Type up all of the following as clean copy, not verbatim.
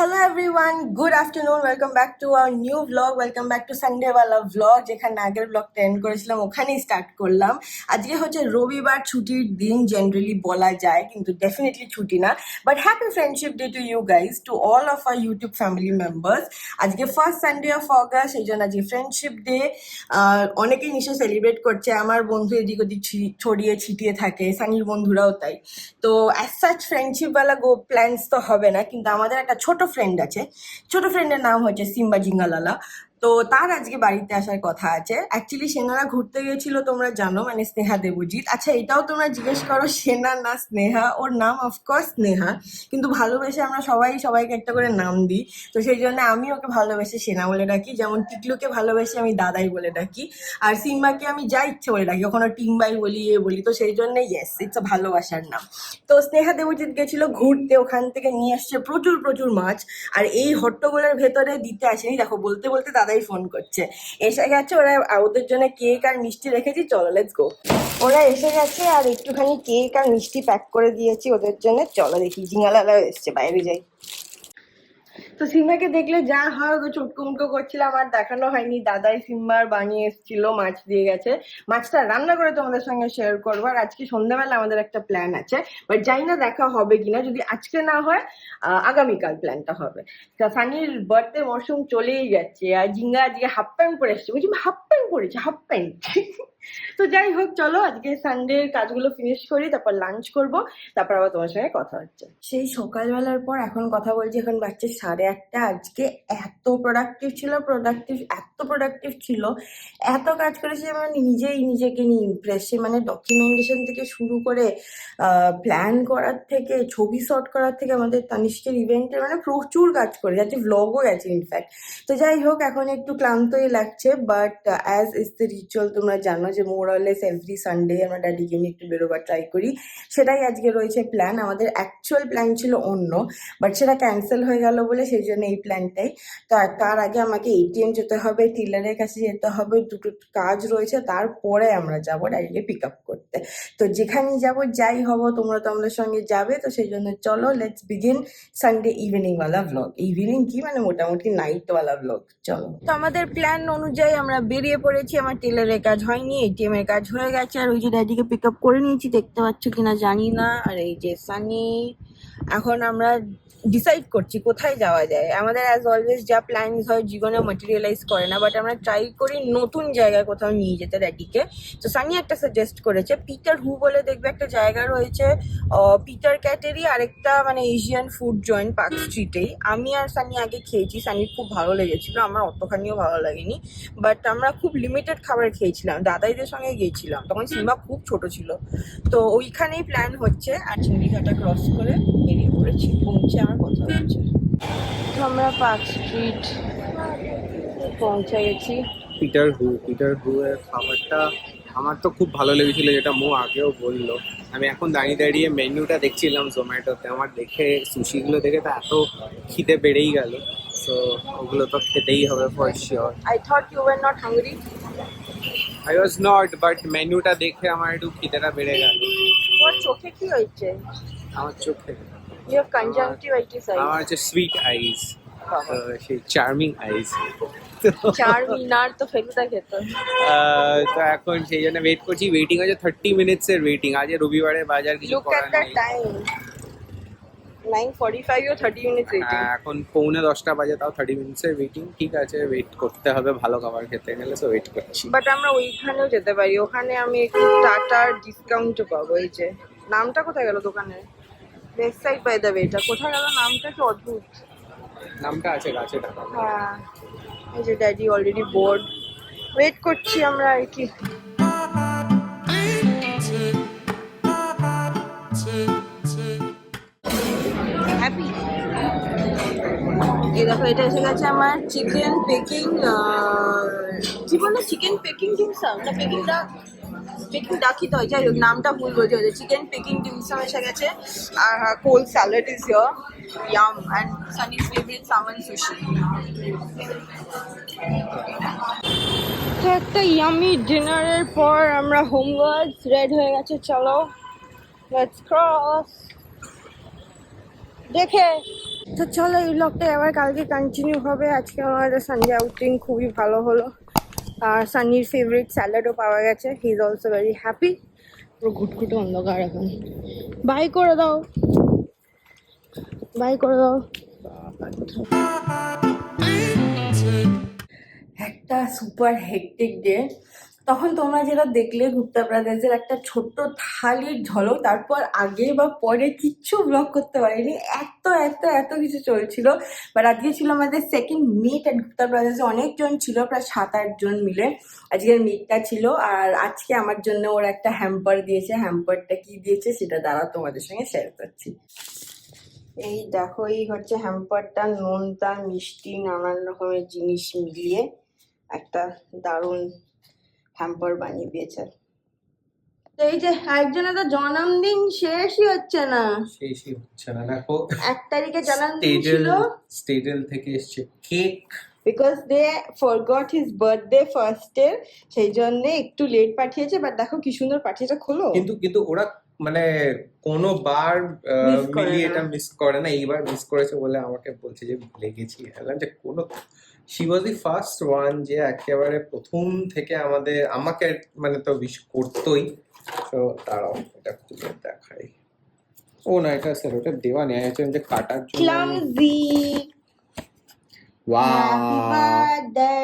Hello everyone, good afternoon, welcome back to our new vlog, welcome back to Sunday wala vlog যেখানে আগের ব্লগটা and করেছিলাম ওখানেই start করলাম। আজকে হচ্ছে রবিবার, ছুটির দিন জেনারেলি বলা যায়, কিন্তু ডেফিনেটলি ছুটি না। But happy friendship day to you guys, to all of our YouTube family members. আজকে ফার্স্ট সানডে অফ অগাস্ট, এই জন্য আজকে ফ্রেন্ডশিপ ডে। অনেকেই নিশ্চয়ই সেলিব্রেট করছে, আমার বন্ধু এদিক ওদিক ছড়িয়ে ছিটিয়ে থাকে, সানির বন্ধুরাও তাই। তো অ্যাজ সাচ ফ্রেন্ডশিপ ওয়ালা প্ল্যান্স তো হবে না, কিন্তু আমাদের একটা ছোট ফ্রেন্ড আছে, ছোট ফ্রেন্ডের নাম হচ্ছে সিম্বা জিঙ্গালালা। তো তার আজকে বাড়িতে আসার কথা আছে। অ্যাকচুয়ালি সেনারা ঘুরতে গেছিল, তোমরা জানো, মানে স্নেহা দেবজিৎ। আচ্ছা, এটাও তোমরা জিজ্ঞেস করো সেনা না স্নেহা, ওর নাম অফকোর্স স্নেহা, কিন্তু ভালোবেসে আমরা সবাইকে একটা করে নাম দিই। তো সেই জন্য আমি ওকে ভালোবেসে সেনা বলে ডাকি, যেমন টিকলুকে ভালোবেসে আমি দাদাই বলে ডাকি, আর সিম্বাকে আমি যা ইচ্ছে বলে ডাকি, ওখানে টিম্বাই বলি, এ বলি। তো সেই জন্য ইয়েস, ইটস আ ভালোবাসার নাম। তো স্নেহা দেবজিৎ গেছিল ঘুরতে, ওখান থেকে নিয়ে আসছে প্রচুর প্রচুর মাছ। আর এই হট্টগোলের ভেতরে দিতে আসেনি, দেখো বলতে বলতে দাদাই ফোন করছে, এসে গেছে ওরা, ওদের জন্য কেক আর মিষ্টি রেখেছি, চলো লেটস গো। ওরা এসে গেছে আর একটুখানি কেক আর মিষ্টি প্যাক করে দিয়েছি ওদের জন্য, চলো দেখি। জিঙ্গালালাও এসছে, বাইরে যাই। তো সিম্বাকে দেখলে যা হয়, ওকে চটকুমটো করছিলাম, আর দেখানো হয়নি। দাদাই সিম্বার বানিয়ে এসেছিল, মাছ দিয়ে গেছে। মাছটা রান্না করে তোমাদের সঙ্গে শেয়ার করবো। আর আজকে সন্ধ্যাবেলা আমাদের একটা প্ল্যান আছে, বাট জানি না দেখা হবে কিনা। যদি আজকে না হয়, আগামীকাল প্ল্যানটা হবে। সানির বার্থডে মরশুম চলেই যাচ্ছে, আর জিঙ্গা আজকে হাফ প্যান্ট পরে এসছে, বলছি হাফ প্যান্ট পরেছে, হাফ প্যান্ট। তো যাই হোক, চলো আজকে সানডের কাজগুলো ফিনিশ করি, তারপর লাঞ্চ করব, তারপর আবার তোমার সঙ্গে কথা হচ্ছে। সেই সকালবেলার পর এখন কথা বলছি, এখন বাজছে 8:30। আজকে এত প্রোডাক্টিভ ছিল, এত প্রোডাক্টিভ ছিল, এত কাজ করেছি, মানে নিজেই নিজেকে নিয়ে ইমপ্রেস। মানে ডকুমেন্টেশন থেকে শুরু করে প্ল্যান করার থেকে, ছবি শট করার থেকে, আমাদের তানিষ্কের ইভেন্টের মানে প্রচুর কাজ করে যাচ্ছে, ভ্লগও গেছে ইনফ্যাক্ট। তো যাই হোক, এখন একটু ক্লান্তই লাগছে, but as is the ritual, তোমরা জানো যে মোরলেস এভরি সানডে আমরা ড্যাডিকে নিয়ে একটু বেরোবার ট্রাই করি। সেটাই আজকে রয়েছে প্ল্যান। আমাদের অ্যাকচুয়াল প্ল্যান ছিল অন্য, বাট সেটা ক্যান্সেল হয়ে গেল বলে সেই জন্য এই প্ল্যানটাই। তো তার আগে আমাকে এটিএম যেতে হবে, টিলারের কাছে যেতে হবে, দুটো কাজ রয়েছে, তারপরে আমরা যাবো ড্যাডিকে পিক আপ করতে। তো যেখানেই যাবো, যাই হবো, তোমরা তো আমাদের সঙ্গে যাবে। তো সেই জন্য চলো লেটস বিগিন সানডে ইভিনিং ওয়ালা ভ্লগ। ইভিনিং কি, মানে মোটামুটি নাইট ওয়ালা ভ্লগ। চলো, তো আমাদের প্ল্যান অনুযায়ী আমরা বেরিয়ে পড়েছি। আমার টেলারের কাজ হয়নি, এটিএম এর কাজ হয়ে গেছে, আর ওই যে ড্যাডিকে পিক আপ করে নিয়েছি, দেখতে পাচ্ছ কিনা জানি না। আর এই যে সানি, এখন আমরা ডিসাইড করছি কোথায় যাওয়া যায়। আমাদের অ্যাজ অলওয়েজ যা প্ল্যানস হয় জীবনে ম্যাটেরিয়ালাইজ করে না, বাট আমরা ট্রাই করি নতুন জায়গায় কোথাও নিয়ে যেতে ড্যাডিকে। তো সানি একটা সাজেস্ট করেছে, পিটার হু বলে দেখবে একটা জায়গা রয়েছে, পিটার ক্যাটেরি, আরেকটা মানে এশিয়ান ফুড জয়েন্ট পার্ক স্ট্রিটেই। আমি আর সানি আগে খেয়েছি, সানির খুব ভালো লেগেছিল, আমার অতখানিও ভালো লাগেনি, বাট আমরা খুব লিমিটেড খাবার খেয়েছিলাম, দাদাইদের সঙ্গে গিয়েছিলাম, তখন সিম্বা খুব ছোট ছিল। তো ওইখানেই প্ল্যান হচ্ছে, আর চিংড়িঘাটা ক্রস করে বেরিয়ে পড়েছি, পৌঁছে আমার কথা হচ্ছে। তো আমরা পার্ক স্ট্রিট পৌঁছে গেছি। পিটার হু এর খাবারটা আমার তো খুব ভালো লেগেছিল, যেটা মো আগেও বললো। আমি এখন দাঁড়িয়ে দাঁড়িয়ে মেনুটা দেখছিলাম জোম্যাটোতে, আমার দেখে সুশিগুলো দেখে তো এত খিদে বেড়েই গেল। সো ওগুলো তো খেতেই হবে for sure. I thought you were not hungry. I was not, but মেনুটা দেখে আমার একটু খিদেটা বেড়ে গেল। তোমার চোখে কি হয়েছে? আমার চোখে You have conjunctivitis. আমার হচ্ছে সুইট আইজ, সেই চার্মিং আইজ। চারমিনার তো ফেলুদা খেত। তো এখন সেই জন্য ওয়েট করছি, ওয়েটিং আছে 30 মিনিটস এর ওয়েটিং। আজ রবিবারে বাজার কিছু Look করার at the নেই। time. 9:45 or 30 minutes waiting. এখন 9:45 বাজে, তাও 30 মিনিটস এর ওয়েটিং। ঠিক আছে, ওয়েট করতে হবে ভালো খাবার খেতে গেলে, তো ওয়েট করছি। বাট আমরা ওইখানেও যেতে পারি, ওখানে আমি একটু টাটার ডিসকাউন্টও পাবো। এই যে নামটা কোথায় গেল দোকানের, ওয়েবসাইট বাই দ্য ওয়ে, এটা কোথায় গেল নামটা, কি অদ্ভুত নামটা আছে গাছে টাকা। হ্যাঁ, এই যে ড্যাডি অলরেডি বোর্ড, ওয়েট করছি আমরা আর কি। হ্যাপি, এই দেখো এটা এসে গেছে আমার চিকেন পেকিং, কি বলে, চিকেন পেকিং ডিমসাম না পেকিং ডাক, পেকিং ডাকই তো হয়, যাই হোক নামটা ভুল বলছে। চিকেন পেকিং ডিমসাম এসে গেছে, আর cold salad is here, yum, and সানির ফেভারিট সামন সুশি। তো একটা ইয়ামি ডিনারের পর আমরা হোমওয়ার্ডস রেড হয়ে গেছে, চলো লেটস ক্রস। দেখে। তো চলো এই ব্লগটা আবার কালকে কন্টিনিউ হবে। আজকে আমাদের সানডে আউটিং খুবই ভালো হলো, আর সানির ফেভারিট স্যালাডও পাওয়া গেছে। He is also very happy. পুরো ঘুটঘুটে অন্ধকার এখন। বাই করে দাও, বাই করে দাও। একটা সুপার হেক্টিক ডে। তখন তোমরা যেটা দেখলে গুপ্তা ব্রাদার্সের একটা ছোট্ট থালির ঝলক, তারপর আগে বা পরে কিচ্ছু ব্লগ করতে পারিনি, এত এত এত কিছু চলছিল। বাট আজকে ছিল আমাদের সেকেন্ড মিট অ্যাট গুপ্তা ব্রাদার্সে, অনেকজন ছিল, প্রায় 7-8 জন মিলে আজকের মিটটা ছিল। আর আজকে আমার জন্য ওরা একটা হ্যাম্পার দিয়েছে। হ্যাম্পারটা কি দিয়েছে সেটা দ্বারা তোমাদের সঙ্গে শেয়ার করছি। এই দেখো, এই হচ্ছে হ্যাম্পারটা। নোনতা মিষ্টি নানান রকমের জিনিস মিলিয়ে একটা দারুণ হ্যাম্পার বানিয়ে দিয়েছে। তো এই যে একজনের তো জন্মদিন শেষই হচ্ছে না, শেষই হচ্ছে না। দেখো 1 তারিখে জন্মদিন ছিল, স্টেডেল থেকে এসছে cake, because they forgot his birthday ফার্স্টে, সেই জন্য একটু লেট পাঠিয়েছে। বাট দেখো কি সুন্দর পাঠিয়েছে, খোলো। কিন্তু ওরা মানে কোনো বার Miss করে মিলিয়ে না। এটা মিস করে না। এইবার মিস করেছে বলে আমাকে বলছে যে ভুলে গেছি। বললাম যে কোনো, she was the first one যে একেবারে প্রথম থেকে আমাকে মানে তো উইশ করতোই। তো তারাও এটা খুলে দেখাই। ও না, এটা স্যার ওটা দেওয়া নেই, হচ্ছে যে কাটার জন্য। Clumsy, happy wow, birthday.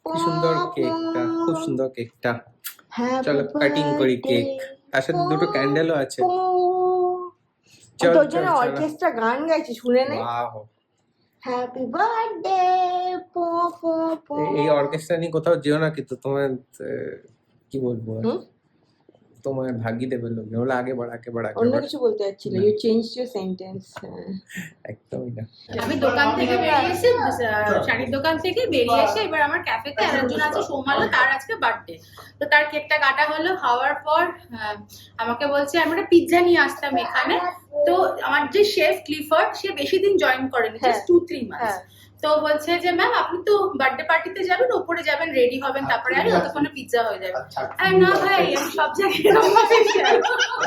কি সুন্দর কেকটা, খুব সুন্দর কেকটা। চলো কাটিং করি কেক। তার সাথে দুটো ক্যান্ডেলও আছে। চল তোর চল জন্য চল। অর্কেস্ট্রা গান গাইছে, শুনে নে। ওয়াও, হ্যাপি বার্থডে পো পো পো। এই অর্কেস্ট্রা নিয়ে কোথাও যেও না, কিন্তু তোমার কি বলবো আর, হুম? তোমার ভাগি দেবে লোক, ওগুলো আগে বাড় আগে বাড় আগে অন্য বাড়। কিছু বলতে যাচ্ছিল, ইউ চেঞ্জ ইউর সেন্টেন্স। একদমই না। আমি দোকান থেকে বেরিয়ে এসে শাড়ির দোকান থেকে বেরিয়ে এসে এবার আমার ক্যাফেতে আর একজন আছে সোমালো, তার আজকে বার্থডে। তো তার কেকটা কাটা হলো, হওয়ার পর আমাকে বলছে আমি একটা পিৎজা নিয়ে আসতাম এখানে। তো আমার যে শেফ ক্লিফার্ড, সে বেশি দিন জয়েন করেনি, জাস্ট 2-3 মান্থস। তো বলছে যে ম্যাম আপনি তো বার্থডে পার্টিতে যাবেন, ওপরে যাবেন, রেডি হবেন, তারপরে আর ততক্ষণে পিৎজা হয়ে যাবে। না ভাই, আমি সব জায়গায়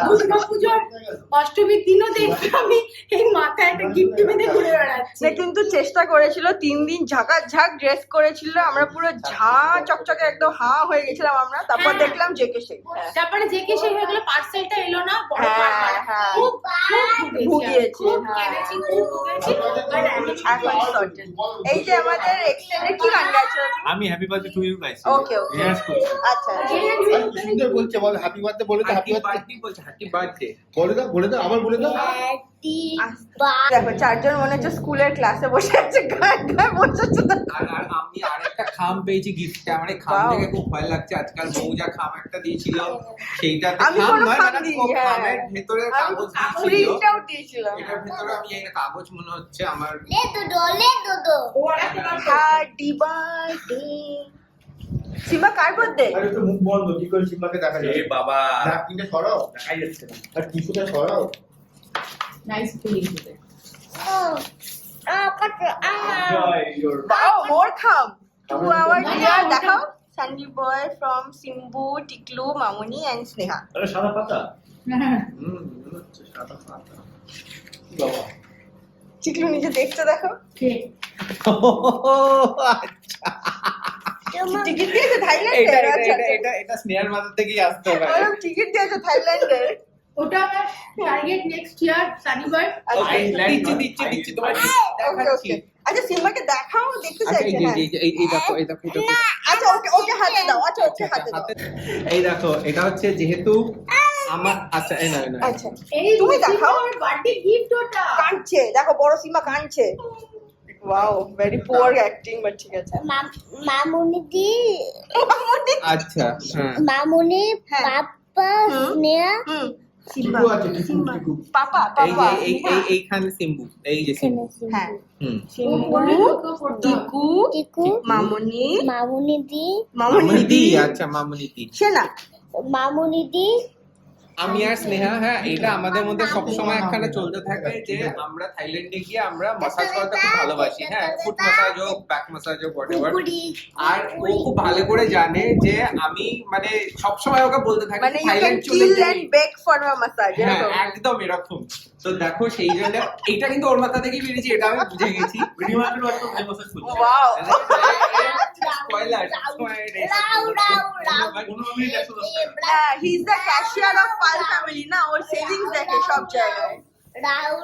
দুর্গা পুজোর অষ্টমীর দিনও দেখি আমি এই মাথায় একটা গিফট বেঁধে ঘুরে বেড়াচ্ছি। না কিন্তু চেষ্টা করেছিল, 3 দিন ঝাঁক ড্রেস করেছিল, আমরা পুরো ঝা চকচকে একদম হয়ে গেছিলাম আমরা। তারপর হ্যাঁ। দেখলাম জেকে সেই তারপরে যে কে সেই হয়ে গেল, পার্সেলটা এলো না, বড় হ্যাঁ, হ্যাঁ। খুব ভুগিয়েছি, খুব হ্যাঁ। কেঁদেছি, খুব ভুগেছি। But এখন sorted। এই যে আমাদের এক্সটেন্ডেড কি গান গাইছো? আমি হ্যাপি বার্থডে টু ইউ গাইছি। ওকে ওকে, Yes, করছি। আচ্ছা। কি সুন্দর বলছে, বল হ্যাপি বার্থডে বলে দাও, হ্যাপি বার্থডে বলছে হ্যাপি বার্থডে। বলে দাও আবার বলে দাও। দেখো 4 জন মনে হচ্ছে স্কুলের ক্লাসে বসে আছে, গান গায় বসেছে। আর আমি আরেকটা খাম পেয়েছি গিফটে। আমার এই খাম Wow. থেকে খুব ভয় লাগছে। আজকাল বউ যা খাম একটা দিয়েছিল, সেইটাতে আমি খাম কোনো নয়, খাম মানে দিইনি, খুব হ্যাঁ। খামের ভেতরে আমি কাগজ দিয়েছিল। প্রিন্টটাও দিয়েছিলাম। এটার ভেতরে আমি এই কাগজ মনে হচ্ছে আমার। Happy birthday. সিম্বা কার বার্থডে? আরে তো মুখ বন্ধ, কি করে সিম্বাকে দেখা এ যাবে? বাবা, ন্যাপকিনটা সরাও দেখাই যাচ্ছে না। আর টিস্যুটা সরাও। Nice feeling today. Enjoy your Wow, more খাম। To our Wow. dear, দেখাও, Sandy boy from Simbu, Tiklu, Mamuni and Sneha. আরে সাদা পাতা। মনে হচ্ছে সাদা পাতা। বাবা। টিকলু নিজে দেখতে দেখো। টিকিট দিয়েছে থাইল্যান্ডের? আচ্ছা, এটা স্নেহার মাথা থেকেই আসতে হবে। ওরকম টিকিট দিয়েছে থাইল্যান্ডের। ওটা আমার টার্গেট নেক্সট ইয়ার সানিবার। আচ্ছা, দিচ্ছি তোমার ওকে দেখাচ্ছি। ওকে। আচ্ছা সিম্বাকে দেখাও, দেখতে আচ্ছা, চাইছে না। এই দেখো এই দেখো এটা। আচ্ছা ওকে হাতে দাও। আচ্ছা ওকে হাতে দাও। এই দেখো, এটা হচ্ছে যেহেতু আমার, আচ্ছা এই না আচ্ছা এই তুমি দেখাও। বার্থডে গিফট ওটা। কাঁদছে, দেখো বড় সিম্বা কাঁদছে। Wow, very poor acting, but ঠিক আছে। মামুনি দি আচ্ছা হ্যাঁ মামুনি হ্যাঁ। পাপা হুম। স্নেহা হুম, সিম্বা টিকু আছে, টিকু, সিম্বা টিকু। পাপা এই পাপা যে এইখানে সিম্বু, এই যে সিম্বু। হ্যাঁ, হুম, সিম্বু, টিকু, টিকু মামনি, মামুনি দি মামনি মামুনি দি। দি, আচ্ছা মামুনি দি। সেনা, মামুনি দি আমি আর স্নেহা, হ্যাঁ এটা আমাদের মধ্যে সবসময় একখানে চলতে থাকে যে আমরা থাইল্যান্ডে গিয়ে আমরা মাসাজ করতে খুব ভালোবাসি, হ্যাঁ ফুট মাসাজ হোক ব্যাক মাসাজ হোক হোয়াটএভার। আর ও খুব ভালো করে জানে যে আমি মানে সবসময় ওকে বলতে থাকি মানে ইউ ক্যান থাইল্যান্ড চলে কিল যাই। And back for a massage. হ্যাঁ একদম এরকম। তো দেখো সেই জন্য এইটা কিন্তু ওর মাথা থেকেই বেরিয়েছে, এটা আমি বুঝে গেছি। ভিডিও মার্কেট ওয়ার্ক ভাই মাসাজ করছে wow. Spoiler he is the cashier of Pal family না, ওর সেভিংস দেখে সব জায়গায়।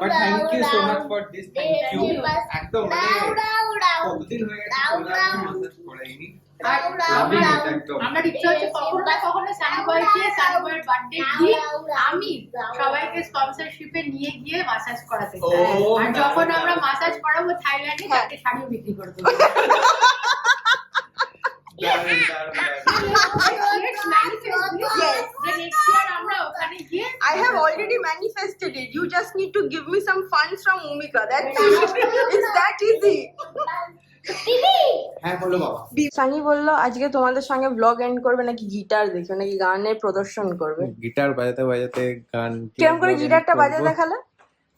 But thank you so much for this, thank you. একদম মানে কতদিন হয়ে গেছে মাসাজ করাইনি। আর Loving আমরা it, একদম। আমরা ইচ্ছা হচ্ছে কখনো না কখনো সানবয়কে সানবয়ের বার্থডে দিন আমি সবাইকে স্পন্সরশিপে নিয়ে গিয়ে মাসাজ করাতে চাই। Oh, আর যখন দারুণ, আমরা দারুণ। মাসাজ করাবো থাইল্যান্ডে তাকে শাড়িও বিক্রি করে দেবো। দারুণ, দারুণ, দারুণ। Let's manifest this. Yes. যে next year আমরা ওখানে গিয়ে I have already manifested it. You just need to give me some funds from Umika. That's it. It's that easy. হ্যাঁ বলো বাবা। সানি বললো আজকে তোমাদের সঙ্গে ব্লগ এন্ড করবে নাকি গিটার দেখে, নাকি গানের প্রদর্শন করবে। গিটার বাজাতে বাজাতে গান কিরকম করে গিটারটা বাজাতে দেখালে?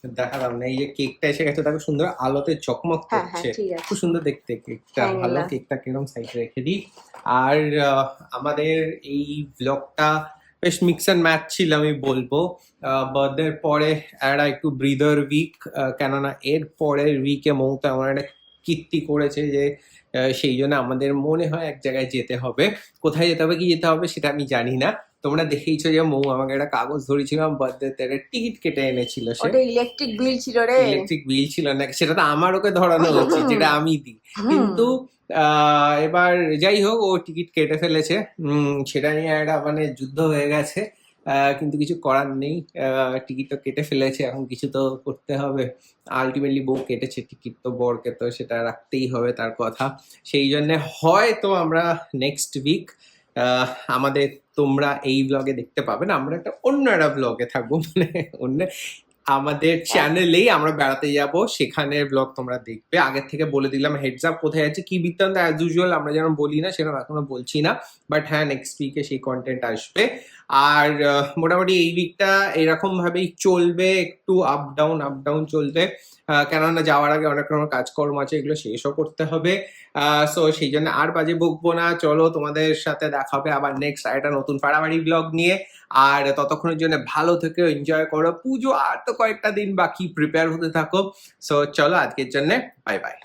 দেখালাম না, এই যে কেকটা এসে গেছে দেখো সুন্দর আলোতে চকমক হ্যাঁ, করছে, ঠিক আছে। খুব সুন্দর দেখতে কেকটা। হ্যাঁ, ভালো, এগুলা। কেকটা কিরকম সাইডে রেখে দিই। আর আমাদের এই ব্লগটা বেশ মিক্স অ্যান্ড ম্যাচ ছিল আমি বলবো। বার্থডের পরে একটা একটু ব্রিদার উইক, কেননা এর পরের উইকে মৌতা আমার একটা কীর্তি করেছে যে সেই জন্য আমাদের মনে হয় এক জায়গায় যেতে হবে। কোথায় যেতে হবে কি যেতে হবে সেটা আমি জানি না। তোমরা দেখেইছো যে মৌ আমাকে একটা কাগজ ধরেছিলাম বার্থডেতে, একটা টিকিট কেটে এনেছিল সে। ওটা ইলেকট্রিক বিল ছিল রে। ইলেকট্রিক বিল ছিল না, সেটা তো আমার ওকে ধরানো উচিত যেটা আমি দিই। কিন্তু এবার যাই হোক ও টিকিট কেটে ফেলেছে, সেটা নিয়ে একটা মানে যুদ্ধ হয়ে গেছে। কিন্তু কিছু করার নেই, টিকিট তো কেটে ফেলেছে, এখন কিছু তো করতে হবে। আলটিমেটলি বউ কেটেছে টিকিট, তো বরকে তো সেটা রাখতেই হবে তার কথা। সেই জন্য হয়তো আমরা নেক্সট উইক আমাদের তোমরা এই ব্লগে দেখতে পাবে না, আমরা একটা অন্য একটা ব্লগে থাকবো, মানে অন্য আমাদের চ্যানেলেই আমরা বেড়াতে যাব, সেখানের ব্লগ তোমরা দেখবে। আগের থেকে বলে দিলাম হেডস আপ কোথায় আছে কি বৃত্তান্ত, অ্যাজ ইউজুয়াল আমরা যেন বলি না সেরকম এখনো বলছি না, বাট হ্যাঁ নেক্সট উইকে সেই কন্টেন্ট আসবে। আর মোটামুটি এই উইকটা এরকম ভাবেই চলবে, একটু আপ ডাউন চলবে, কেননা যাওয়ার আগে অনেক রকম কাজকর্ম আছে, এগুলো শেষও করতে হবে। সো সেই জন্য আর বাজে বকবো না, চলো তোমাদের সাথে দেখা হবে আবার নেক্সট একটা নতুন পাড়াবাড়ি ব্লগ নিয়ে। আর ততক্ষণের জন্য ভালো থেকে এনজয় করো পুজো, আর তো কয়েকটা দিন বাকি, প্রিপেয়ার হতে থাকো। সো চলো আজকের জন্য বাই বাই।